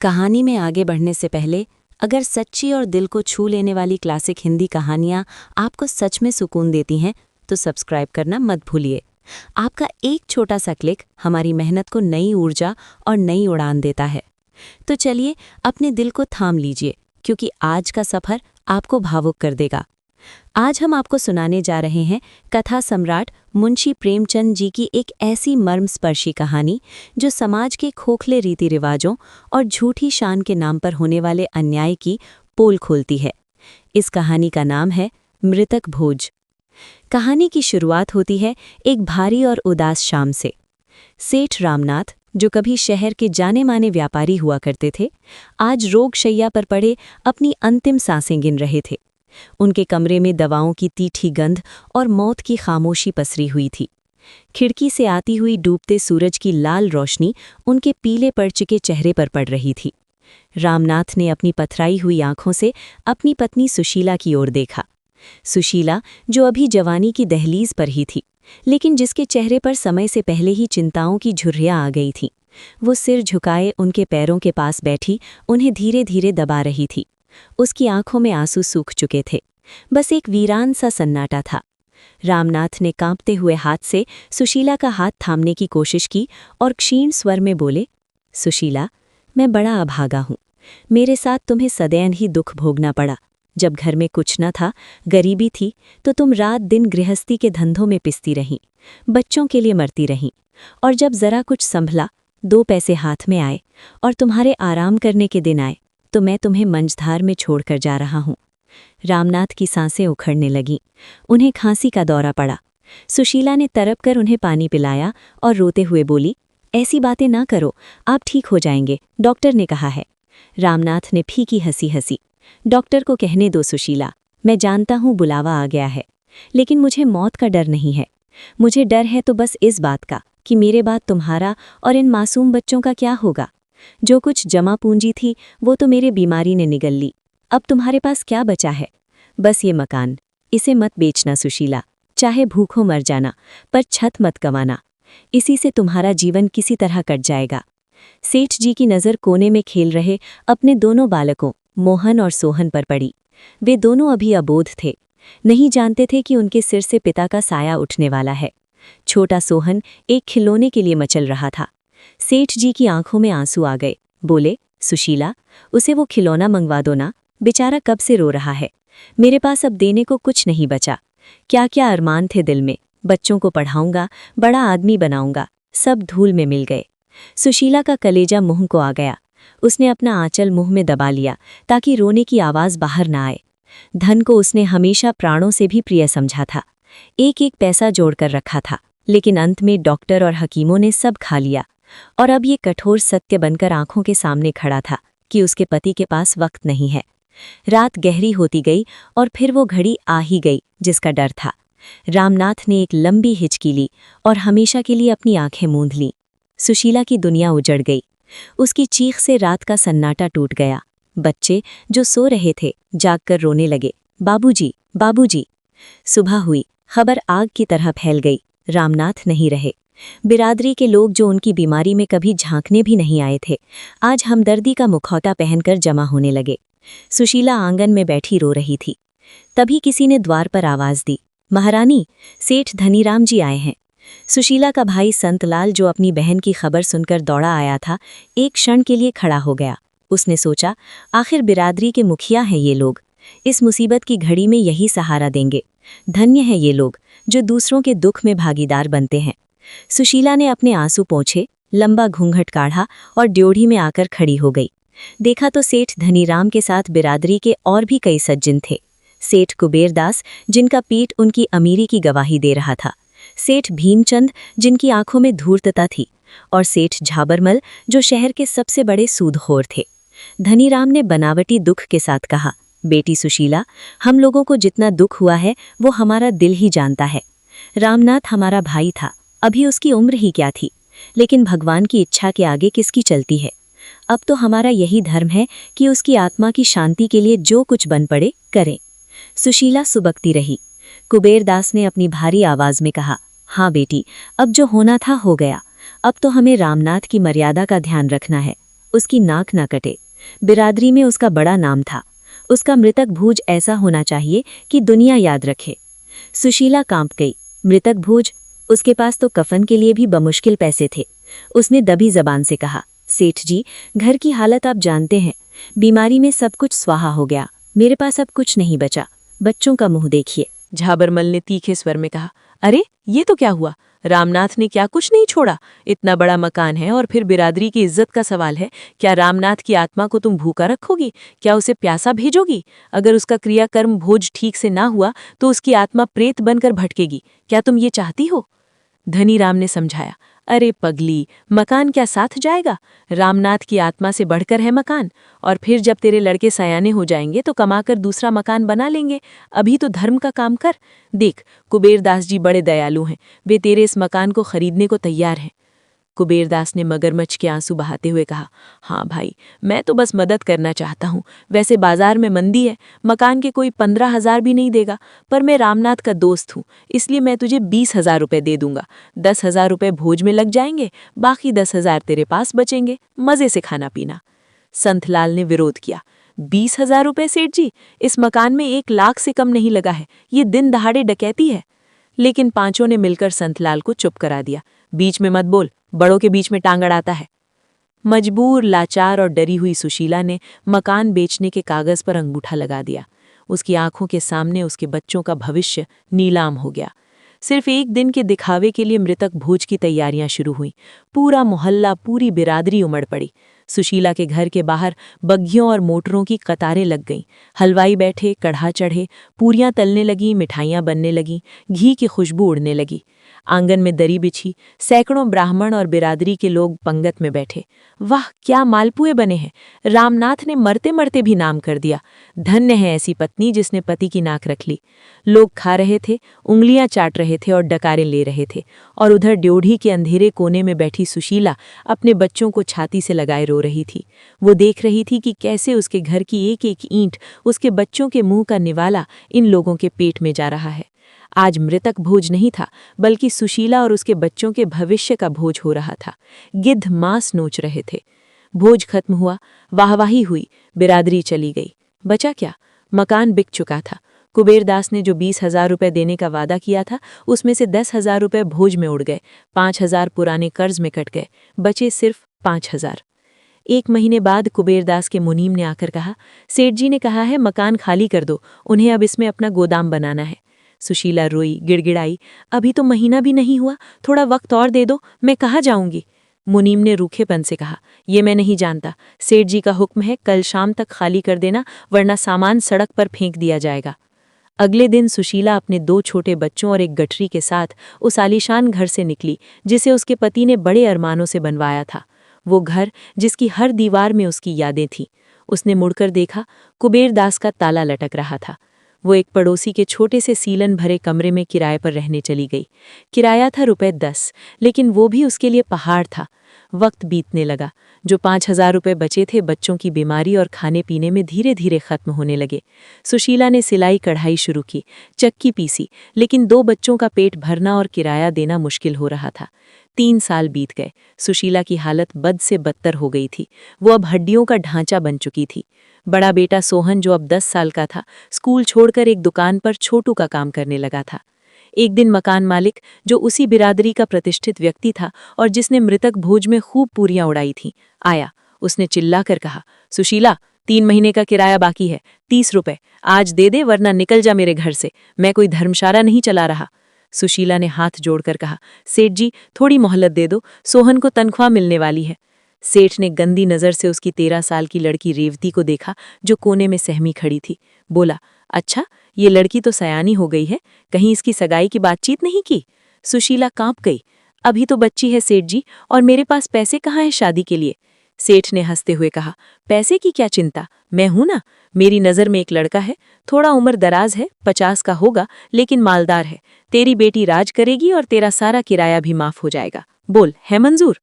कहानी में आगे बढ़ने से पहले अगर सच्ची और दिल को छू लेने वाली क्लासिक हिंदी कहानियाँ आपको सच में सुकून देती हैं तो सब्सक्राइब करना मत भूलिए। आपका एक छोटा सा क्लिक हमारी मेहनत को नई ऊर्जा और नई उड़ान देता है। तो चलिए अपने दिल को थाम लीजिए, क्योंकि आज का सफ़र आपको भावुक कर देगा। आज हम आपको सुनाने जा रहे हैं कथा सम्राट मुंशी प्रेमचंद जी की एक ऐसी मर्मस्पर्शी कहानी जो समाज के खोखले रीति रिवाजों और झूठी शान के नाम पर होने वाले अन्याय की पोल खोलती है। इस कहानी का नाम है मृतक भोज। कहानी की शुरुआत होती है एक भारी और उदास शाम से। सेठ रामनाथ, जो कभी शहर के जाने माने व्यापारी हुआ करते थे, आज रोगशैया पर पड़े अपनी अंतिम सांसें गिन रहे थे। उनके कमरे में दवाओं की तीखी गंध और मौत की खामोशी पसरी हुई थी। खिड़की से आती हुई डूबते सूरज की लाल रोशनी उनके पीले पड़ चुके चेहरे पर पड़ रही थी। रामनाथ ने अपनी पथराई हुई आंखों से अपनी पत्नी सुशीला की ओर देखा। सुशीला, जो अभी जवानी की दहलीज पर ही थी, लेकिन जिसके चेहरे पर समय से पहले ही चिंताओं की झुर्रियां आ गई थीं। वो सिर झुकाए उनके पैरों के पास बैठी उन्हें धीरे धीरे दबा रही थी। उसकी आंखों में आंसू सूख चुके थे। बस एक वीरान सा सन्नाटा था। रामनाथ ने कांपते हुए हाथ से सुशीला का हाथ थामने की कोशिश की और क्षीण स्वर में बोले, सुशीला, मैं बड़ा अभागा हूँ। मेरे साथ तुम्हें सदैन ही दुख भोगना पड़ा। जब घर में कुछ न था, गरीबी थी, तो तुम रात दिन गृहस्थी के धंधों में पिसती रहीं, बच्चों के लिए मरती रहीं। और जब जरा कुछ संभला, 2 पैसे हाथ में आए और तुम्हारे आराम करने के दिन आए, तो मैं तुम्हें मंझधार में छोड़कर जा रहा हूँ। रामनाथ की सांसें उखड़ने लगीं। उन्हें खांसी का दौरा पड़ा। सुशीला ने तरप कर उन्हें पानी पिलाया और रोते हुए बोली, ऐसी बातें ना करो, आप ठीक हो जाएंगे, डॉक्टर ने कहा है। रामनाथ ने फीकी हंसी हंसी। डॉक्टर को कहने दो सुशीला, मैं जानता हूँ बुलावा आ गया है, लेकिन मुझे मौत का डर नहीं है। मुझे डर है तो बस इस बात का कि मेरे बाद तुम्हारा और इन मासूम बच्चों का क्या होगा। जो कुछ जमा पूंजी थी वो तो मेरे बीमारी ने निगल ली। अब तुम्हारे पास क्या बचा है? बस ये मकान, इसे मत बेचना सुशीला। चाहे भूखों मर जाना, पर छत मत गंवाना। इसी से तुम्हारा जीवन किसी तरह कट जाएगा। सेठ जी की नज़र कोने में खेल रहे अपने दोनों बालकों मोहन और सोहन पर पड़ी। वे दोनों अभी अबोध थे, नहीं जानते थे कि उनके सिर से पिता का साया उठने वाला है। छोटा सोहन एक खिलौने के लिए मचल रहा था। सेठ जी की आंखों में आंसू आ गए। बोले, सुशीला, उसे वो खिलौना मंगवा दो ना, बेचारा कब से रो रहा है। मेरे पास अब देने को कुछ नहीं बचा। क्या क्या अरमान थे दिल में, बच्चों को पढ़ाऊंगा, बड़ा आदमी बनाऊंगा, सब धूल में मिल गए। सुशीला का कलेजा मुंह को आ गया। उसने अपना आंचल मुंह में दबा लिया ताकि रोने की आवाज बाहर ना आए। धन को उसने हमेशा प्राणों से भी प्रिय समझा था। एक एक पैसा जोड़कर रखा था, लेकिन अंत में डॉक्टर और हकीमों ने सब खा लिया। और अब ये कठोर सत्य बनकर आंखों के सामने खड़ा था कि उसके पति के पास वक्त नहीं है। रात गहरी होती गई और फिर वो घड़ी आ ही गई जिसका डर था। रामनाथ ने एक लंबी हिचकी ली और हमेशा के लिए अपनी आंखें मूंद लीं। सुशीला की दुनिया उजड़ गई। उसकी चीख से रात का सन्नाटा टूट गया। बच्चे जो सो रहे थे जागकर रोने लगे, बाबूजी, बाबूजी। सुबह हुई, खबर आग की तरह फैल गई। रामनाथ नहीं रहे। बिरादरी के लोग जो उनकी बीमारी में कभी झांकने भी नहीं आए थे, आज हमदर्दी का मुखौटा पहनकर जमा होने लगे। सुशीला आंगन में बैठी रो रही थी। तभी किसी ने द्वार पर आवाज दी, महारानी, सेठ धनीराम जी आए हैं। सुशीला का भाई संतलाल, जो अपनी बहन की खबर सुनकर दौड़ा आया था, एक क्षण के लिए खड़ा हो गया। उसने सोचा, आखिर बिरादरी के मुखिया हैं ये लोग, इस मुसीबत की घड़ी में यही सहारा देंगे। धन्य है ये लोग जो दूसरों के दुख में भागीदार बनते हैं। सुशीला ने अपने आंसू पोंछे, लंबा घूंघट काढ़ा और ड्योढ़ी में आकर खड़ी हो गई। देखा तो सेठ धनीराम के साथ बिरादरी के और भी कई सज्जन थे। सेठ कुबेरदास, जिनका पीठ उनकी अमीरी की गवाही दे रहा था, सेठ भीमचंद, जिनकी आंखों में धूर्तता थी, और सेठ झाबरमल, जो शहर के सबसे बड़े सूदखोर थे। धनीराम ने बनावटी दुख के साथ कहा, बेटी सुशीला, हम लोगों को जितना दुख हुआ है वो हमारा दिल ही जानता है। रामनाथ हमारा भाई था, अभी उसकी उम्र ही क्या थी, लेकिन भगवान की इच्छा के आगे किसकी चलती है। अब तो हमारा यही धर्म है कि उसकी आत्मा की शांति के लिए जो कुछ बन पड़े करें। सुशीला सुबकती रही। कुबेरदास ने अपनी भारी आवाज में कहा, हाँ बेटी, अब जो होना था हो गया। अब तो हमें रामनाथ की मर्यादा का ध्यान रखना है। उसकी नाक ना कटे। बिरादरी में उसका बड़ा नाम था। उसका मृतक भोज ऐसा होना चाहिए कि दुनिया याद रखे। सुशीला कांप गई। मृतक भोज? उसके पास तो कफन के लिए भी बमुश्किल पैसे थे। उसने दबी जबान से कहा, सेठ जी, घर की हालत आप जानते हैं। बीमारी में सब कुछ स्वाहा हो गया। मेरे पास अब कुछ नहीं बचा। बच्चों का मुंह देखिए। झाबरमल ने तीखे स्वर में कहा, अरे ये तो क्या हुआ? रामनाथ ने क्या कुछ नहीं छोड़ा? इतना बड़ा मकान है और फिर बिरादरी की इज्जत का सवाल है। क्या रामनाथ की आत्मा को तुम भूखा रखोगी? क्या उसे प्यासा भेजोगी? अगर उसका क्रियाकर्म भोज ठीक से ना हुआ तो उसकी आत्मा प्रेत बनकर भटकेगी। क्या तुम ये चाहती हो? धनीराम ने समझाया, अरे पगली, मकान क्या साथ जाएगा? रामनाथ की आत्मा से बढ़कर है मकान। और फिर जब तेरे लड़के सयाने हो जाएंगे तो कमाकर दूसरा मकान बना लेंगे। अभी तो धर्म का काम कर। देख, कुबेरदास जी बड़े दयालु हैं। वे तेरे इस मकान को खरीदने को तैयार हैं। कुबेरदास ने मगरमच्छ के आंसू बहाते हुए कहा, हाँ भाई, मैं तो बस मदद करना चाहता हूँ। वैसे बाजार में मंदी है, मकान के कोई 15,000 भी नहीं देगा, पर मैं रामनाथ का दोस्त हूँ, इसलिए मैं तुझे 20,000 रुपये दे दूंगा। 10,000 रुपये भोज में लग जाएंगे, बाकी 10,000 तेरे पास बचेंगे, मज़े से खाना पीना। संतलाल ने विरोध किया, 20,000 रुपये सेठ जी? इस मकान में 1 लाख से कम नहीं लगा है। ये दिन दहाड़े डकैती है। लेकिन पांचों ने मिलकर संतलाल को चुप करा दिया। बीच में मत बोल, बड़ों के बीच में टांग अड़ाता है। मजबूर, लाचार और डरी हुई सुशीला ने मकान बेचने के कागज पर अंगूठा लगा दिया। उसकी आंखों के सामने उसके बच्चों का भविष्य नीलाम हो गया। सिर्फ एक दिन के दिखावे के लिए मृतक भोज की तैयारियां शुरू हुईं। पूरा मोहल्ला, पूरी बिरादरी उमड़ पड़ी। सुशीला के घर के बाहर बग्घियों और मोटरों की कतारें लग गईं। हलवाई बैठे, कढ़ा चढ़े, पूरियां तलने लगीं, मिठाइयां बनने लगीं, घी की खुशबू उड़ने लगी। आंगन में दरी बिछी, सैकड़ों ब्राह्मण और बिरादरी के लोग पंगत में बैठे। वाह, क्या मालपुए बने हैं! रामनाथ ने मरते मरते भी नाम कर दिया। धन्य है ऐसी पत्नी जिसने पति की नाक रख ली। लोग खा रहे थे, उंगलियां चाट रहे थे और डकारे ले रहे थे। और उधर ड्योढ़ी के अंधेरे कोने में बैठी सुशीला अपने बच्चों को छाती से लगाए रो रही थी। वो देख रही थी कि कैसे उसके घर की एक एक ईंट उसके बच्चों के मुंह का निवाला इन लोगों के पेट में जा रहा है। आज मृतक भोज नहीं था, बल्कि सुशीला और उसके बच्चों के भविष्य का भोज हो रहा था। गिद्ध मांस नोच रहे थे। भोज खत्म हुआ, वाहवाही हुई, बिरादरी चली गई। बचा क्या? मकान बिक चुका था। कुबेरदास ने जो 20,000 रुपये देने का वादा किया था, उसमें से 10,000 रुपये भोज में उड़ गए, 5,000 पुराने कर्ज में कट गए, बचे सिर्फ 5,000। 1 महीने बाद कुबेरदास के मुनीम ने आकर कहा, सेठ जी ने कहा है मकान खाली कर दो, उन्हें अब इसमें अपना गोदाम बनाना है। सुशीला रोई, गिड़गिड़ाई, अभी तो महीना भी नहीं हुआ, थोड़ा वक्त और दे दो, मैं कहाँ जाऊंगी? मुनीम ने रूखेपन से कहा, ये मैं नहीं जानता। सेठ जी का हुक्म है, कल शाम तक खाली कर देना, वरना सामान सड़क पर फेंक दिया जाएगा। अगले दिन सुशीला अपने 2 छोटे बच्चों और एक गठरी के साथ उस आलीशान घर से निकली जिसे उसके पति ने बड़े अरमानों से बनवाया था। वो घर जिसकी हर दीवार में उसकी यादें थीं। उसने मुड़कर देखा, कुबेरदास का ताला लटक रहा था। वो एक पड़ोसी के छोटे से सीलन भरे कमरे में किराए पर रहने चली गई। किराया था ₹10, लेकिन वो भी उसके लिए पहाड़ था। वक्त बीतने लगा। जो 5,000 रुपये बचे थे बच्चों की बीमारी और खाने पीने में धीरे धीरे खत्म होने लगे। सुशीला ने सिलाई कढ़ाई शुरू की, चक्की पीसी, लेकिन 2 बच्चों का पेट भरना और किराया देना मुश्किल हो रहा था। 3 साल बीत गए। सुशीला की हालत बद से बदतर हो गई थी। वो अब हड्डियों का ढांचा बन चुकी थी। बड़ा बेटा सोहन, जो अब 10 साल का था, स्कूल छोड़कर एक दुकान पर छोटू का काम करने लगा था। एक दिन मकान मालिक, जो उसी बिरादरी का प्रतिष्ठित व्यक्ति था और जिसने मृतक भोज में खूब पूरियां उड़ाई थीं, आया। उसने चिल्लाकर कहा, सुशीला, 3 महीने का किराया बाकी है, 30 रुपए आज दे दे, वरना निकल जा मेरे घर से। मैं कोई धर्मशाला नहीं चला रहा। सुशीला ने हाथ जोड़कर कहा, सेठ जी, थोड़ी मोहलत दे दो, सोहन को तनख्वाह मिलने वाली है। सेठ ने गंदी नज़र से उसकी 13 साल की लड़की रेवती को देखा, जो कोने में सहमी खड़ी थी। बोला, अच्छा, ये लड़की तो सयानी हो गई है, कहीं इसकी सगाई की बातचीत नहीं की? सुशीला कांप गई। अभी तो बच्ची है सेठ जी, और मेरे पास पैसे कहाँ हैं शादी के लिए? सेठ ने हंसते हुए कहा, पैसे की क्या चिंता, मैं हूं ना। मेरी नज़र में एक लड़का है, थोड़ा उम्र दराज है, 50 का होगा, लेकिन मालदार है। तेरी बेटी राज करेगी और तेरा सारा किराया भी माफ हो जाएगा। बोल, है मंजूर?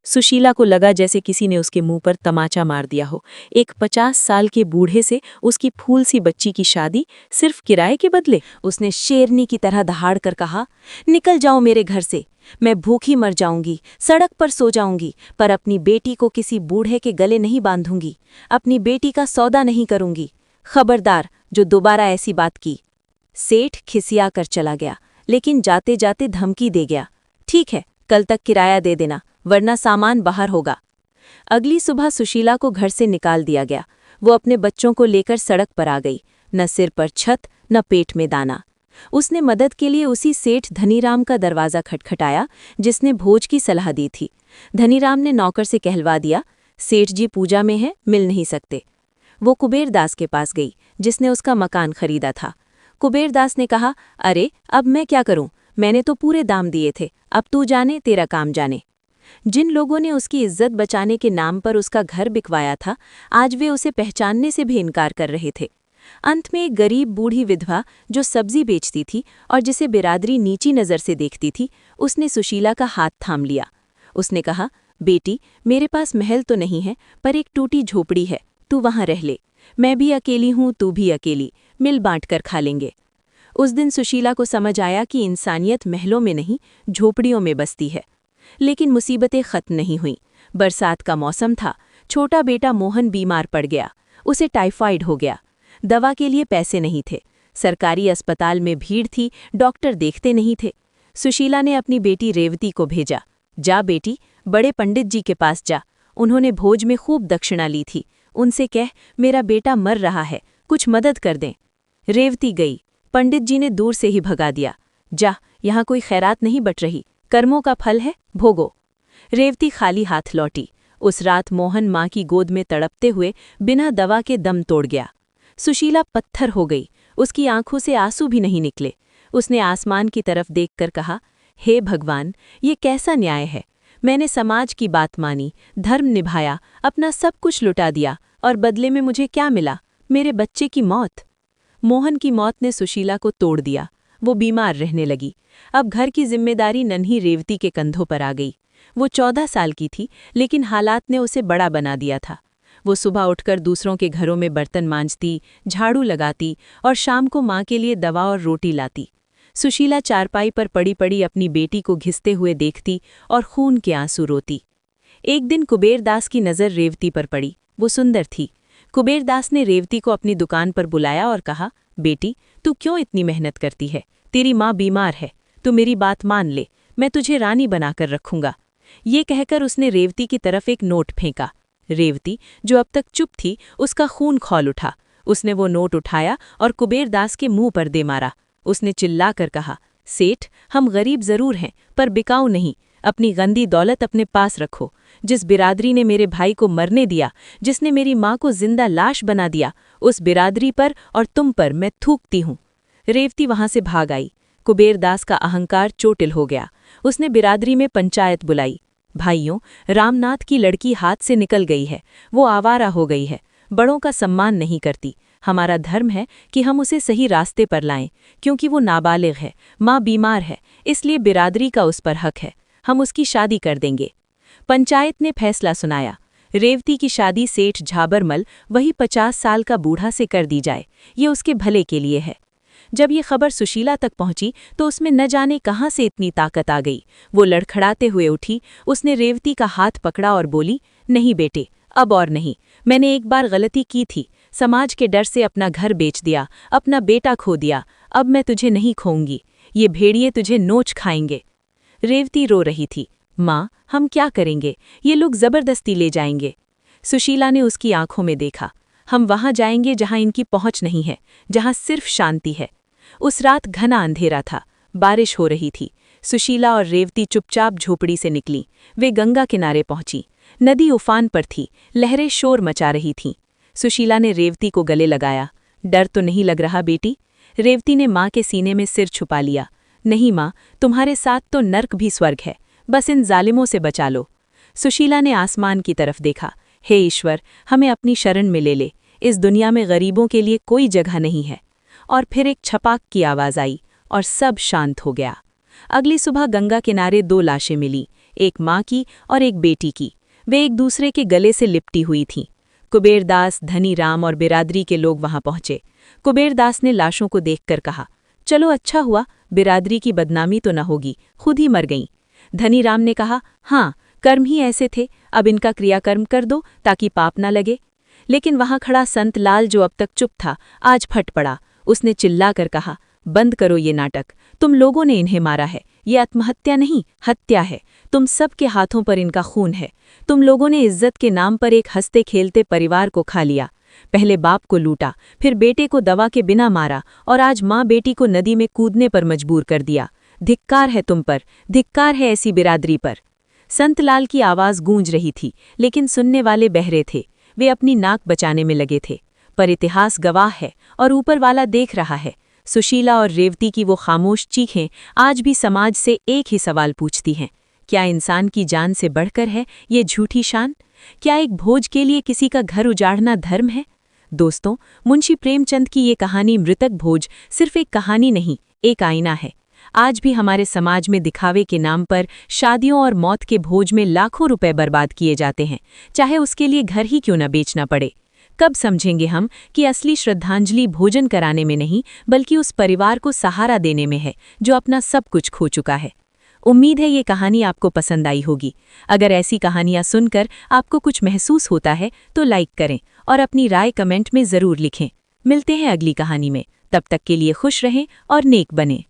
सुशीला को लगा जैसे किसी ने उसके मुंह पर तमाचा मार दिया हो। एक 50 साल के बूढ़े से उसकी फूल सी बच्ची की शादी सिर्फ किराए के बदले? उसने शेरनी की तरह दहाड़ कर कहा, निकल जाओ मेरे घर से। मैं भूखी मर जाऊंगी, सड़क पर सो जाऊंगी, पर अपनी बेटी को किसी बूढ़े के गले नहीं बांधूंगी, अपनी बेटी का सौदा नहीं करूंगी। खबरदार जो दोबारा ऐसी बात की। सेठ खिसिया कर चला गया, लेकिन जाते जाते धमकी दे गया, ठीक है, कल तक किराया दे देना, वरना सामान बाहर होगा। अगली सुबह सुशीला को घर से निकाल दिया गया। वो अपने बच्चों को लेकर सड़क पर आ गई, न सिर पर छत न पेट में दाना। उसने मदद के लिए उसी सेठ धनीराम का दरवाज़ा खटखटाया जिसने भोज की सलाह दी थी। धनीराम ने नौकर से कहलवा दिया, सेठ जी पूजा में है, मिल नहीं सकते। वो कुबेरदास के पास गई जिसने उसका मकान खरीदा था। कुबेरदास ने कहा, अरे अब मैं क्या करूं, मैंने तो पूरे दाम दिए थे, अब तू जाने तेरा काम जाने। जिन लोगों ने उसकी इज्जत बचाने के नाम पर उसका घर बिकवाया था, आज वे उसे पहचानने से भी इनकार कर रहे थे। अंत में एक गरीब बूढ़ी विधवा जो सब्जी बेचती थी और जिसे बिरादरी नीची नज़र से देखती थी, उसने सुशीला का हाथ थाम लिया। उसने कहा, बेटी, मेरे पास महल तो नहीं है, पर एक टूटी झोपड़ी है, तू वहाँ रह ले। मैं भी अकेली हूँ, तू भी अकेली, मिल बांट कर खा लेंगे। उस दिन सुशीला को समझ आया कि इंसानियत महलों में नहीं, झोपड़ियों में बसती है। लेकिन मुसीबतें खत्म नहीं हुईं। बरसात का मौसम था। छोटा बेटा मोहन बीमार पड़ गया। उसे टाइफाइड हो गया। दवा के लिए पैसे नहीं थे। सरकारी अस्पताल में भीड़ थी, डॉक्टर देखते नहीं थे। सुशीला ने अपनी बेटी रेवती को भेजा, जा बेटी, बड़े पंडित जी के पास जा, उन्होंने भोज में खूब दक्षिणा ली थी, उनसे कह मेरा बेटा मर रहा है, कुछ मदद कर दें। रेवती गई। पंडित जी ने दूर से ही भगा दिया, जा, यहाँ कोई खैरात नहीं बट रही, कर्मों का फल है, भोगो। रेवती खाली हाथ लौटी। उस रात मोहन माँ की गोद में तड़पते हुए बिना दवा के दम तोड़ गया। सुशीला पत्थर हो गई, उसकी आंखों से आंसू भी नहीं निकले। उसने आसमान की तरफ देखकर कहा, हे भगवान, ये कैसा न्याय है। मैंने समाज की बात मानी, धर्म निभाया, अपना सब कुछ लुटा दिया, और बदले में मुझे क्या मिला? मेरे बच्चे की मौत। मोहन की मौत ने सुशीला को तोड़ दिया। वो बीमार रहने लगी। अब घर की जिम्मेदारी नन्ही रेवती के कंधों पर आ गई। वो 14 साल की थी, लेकिन हालात ने उसे बड़ा बना दिया था। वो सुबह उठकर दूसरों के घरों में बर्तन मांजती, झाड़ू लगाती और शाम को माँ के लिए दवा और रोटी लाती। सुशीला चारपाई पर पड़ी पड़ी अपनी बेटी को घिसते हुए देखती और खून के आंसू रोती। एक दिन कुबेरदास की नज़र रेवती पर पड़ी। वो सुंदर थी। कुबेरदास ने रेवती को अपनी दुकान पर बुलाया और कहा, बेटी, तू क्यों इतनी मेहनत करती है? तेरी माँ बीमार है, तू मेरी बात मान ले, मैं तुझे रानी बनाकर रखूंगा। ये कहकर उसने रेवती की तरफ एक नोट फेंका। रेवती, जो अब तक चुप थी, उसका खून खौल उठा। उसने वो नोट उठाया और कुबेरदास के मुंह पर दे मारा। उसने चिल्लाकर कहा, सेठ, हम गरीब जरूर हैं, पर बिकाऊ नहीं। अपनी गंदी दौलत अपने पास रखो। जिस बिरादरी ने मेरे भाई को मरने दिया, जिसने मेरी माँ को जिंदा लाश बना दिया, उस बिरादरी पर और तुम पर मैं थूकती हूँ। रेवती वहां से भाग आई। कुबेरदास का अहंकार चोटिल हो गया। उसने बिरादरी में पंचायत बुलाई। भाइयों, रामनाथ की लड़की हाथ से निकल गई है, वो आवारा हो गई है, बड़ों का सम्मान नहीं करती। हमारा धर्म है कि हम उसे सही रास्ते पर लाएं, क्योंकि वो नाबालिग है, माँ बीमार है, इसलिए बिरादरी का उस पर हक है। हम उसकी शादी कर देंगे। पंचायत ने फैसला सुनाया। रेवती की शादी सेठ झाबरमल, वही 50 साल का बूढ़ा से कर दी जाए। ये उसके भले के लिए है। जब ये खबर सुशीला तक पहुंची तो उसमें न जाने कहां से इतनी ताकत आ गई। वो लड़खड़ाते हुए उठी। उसने रेवती का हाथ पकड़ा और बोली, नहीं बेटे, अब और नहीं। मैंने एक बार गलती की थी, समाज के डर से अपना घर बेच दिया, अपना बेटा खो दिया। अब मैं तुझे नहीं खोऊंगी, ये भेड़िए तुझे नोच खाएंगे। रेवती रो रही थी, माँ, हम क्या करेंगे? ये लोग जबरदस्ती ले जाएंगे। सुशीला ने उसकी आंखों में देखा, हम वहां जाएंगे जहां इनकी पहुंच नहीं है, जहां सिर्फ शांति है। उस रात घना अंधेरा था, बारिश हो रही थी। सुशीला और रेवती चुपचाप झोपड़ी से निकली। वे गंगा किनारे पहुंची। नदी उफान पर थी, लहरें शोर मचा रही थीं। सुशीला ने रेवती को गले लगाया। डर तो नहीं लग रहा बेटी? रेवती ने माँ के सीने में सिर छुपा लिया। नहीं माँ, तुम्हारे साथ तो नर्क भी स्वर्ग है, बस इन जालिमों से बचा लो। सुशीला ने आसमान की तरफ देखा। हे ईश्वर, हमें अपनी शरण में ले ले, इस दुनिया में गरीबों के लिए कोई जगह नहीं है। और फिर एक छपाक की आवाज़ आई और सब शांत हो गया। अगली सुबह गंगा किनारे 2 लाशें मिली, एक माँ की और एक बेटी की। वे एक दूसरे के गले से लिपटी हुई थीं। कुबेरदास, धनीराम और बिरादरी के लोग वहां पहुंचे। कुबेरदास ने लाशों को देखकर कहा, चलो अच्छा हुआ, बिरादरी की बदनामी तो न होगी, खुद ही मर गईं। धनी राम ने कहा, हाँ, कर्म ही ऐसे थे, अब इनका क्रियाकर्म कर दो ताकि पाप ना लगे। लेकिन वहां खड़ा संत लाल, जो अब तक चुप था, आज फट पड़ा। उसने चिल्लाकर कहा, बंद करो ये नाटक, तुम लोगों ने इन्हें मारा है, ये आत्महत्या नहीं, हत्या है। तुम सबके हाथों पर इनका खून है। तुम लोगों ने इज्जत के नाम पर एक हंसते खेलते परिवार को खा लिया। पहले बाप को लूटा, फिर बेटे को दवा के बिना मारा, और आज माँ बेटी को नदी में कूदने पर मजबूर कर दिया। धिक्कार है तुम पर, धिक्कार है ऐसी बिरादरी पर। संतलाल की आवाज गूंज रही थी, लेकिन सुनने वाले बहरे थे। वे अपनी नाक बचाने में लगे थे। पर इतिहास गवाह है और ऊपर वाला देख रहा है। सुशीला और रेवती की वो खामोश चीखें आज भी समाज से एक ही सवाल पूछती हैं, क्या इंसान की जान से बढ़कर है ये झूठी शान? क्या एक भोज के लिए किसी का घर उजाड़ना धर्म है? दोस्तों, मुंशी प्रेमचंद की ये कहानी मृतक भोज सिर्फ एक कहानी नहीं, एक आईना है। आज भी हमारे समाज में दिखावे के नाम पर शादियों और मौत के भोज में लाखों रुपए बर्बाद किए जाते हैं, चाहे उसके लिए घर ही क्यों न बेचना पड़े। कब समझेंगे हम कि असली श्रद्धांजलि भोजन कराने में नहीं, बल्कि उस परिवार को सहारा देने में है जो अपना सब कुछ खो चुका है। उम्मीद है ये कहानी आपको पसंद आई होगी। अगर ऐसी कहानियां सुनकर आपको कुछ महसूस होता है तो लाइक करें और अपनी राय कमेंट में ज़रूर लिखें। मिलते हैं अगली कहानी में, तब तक के लिए खुश रहें और नेक बनें।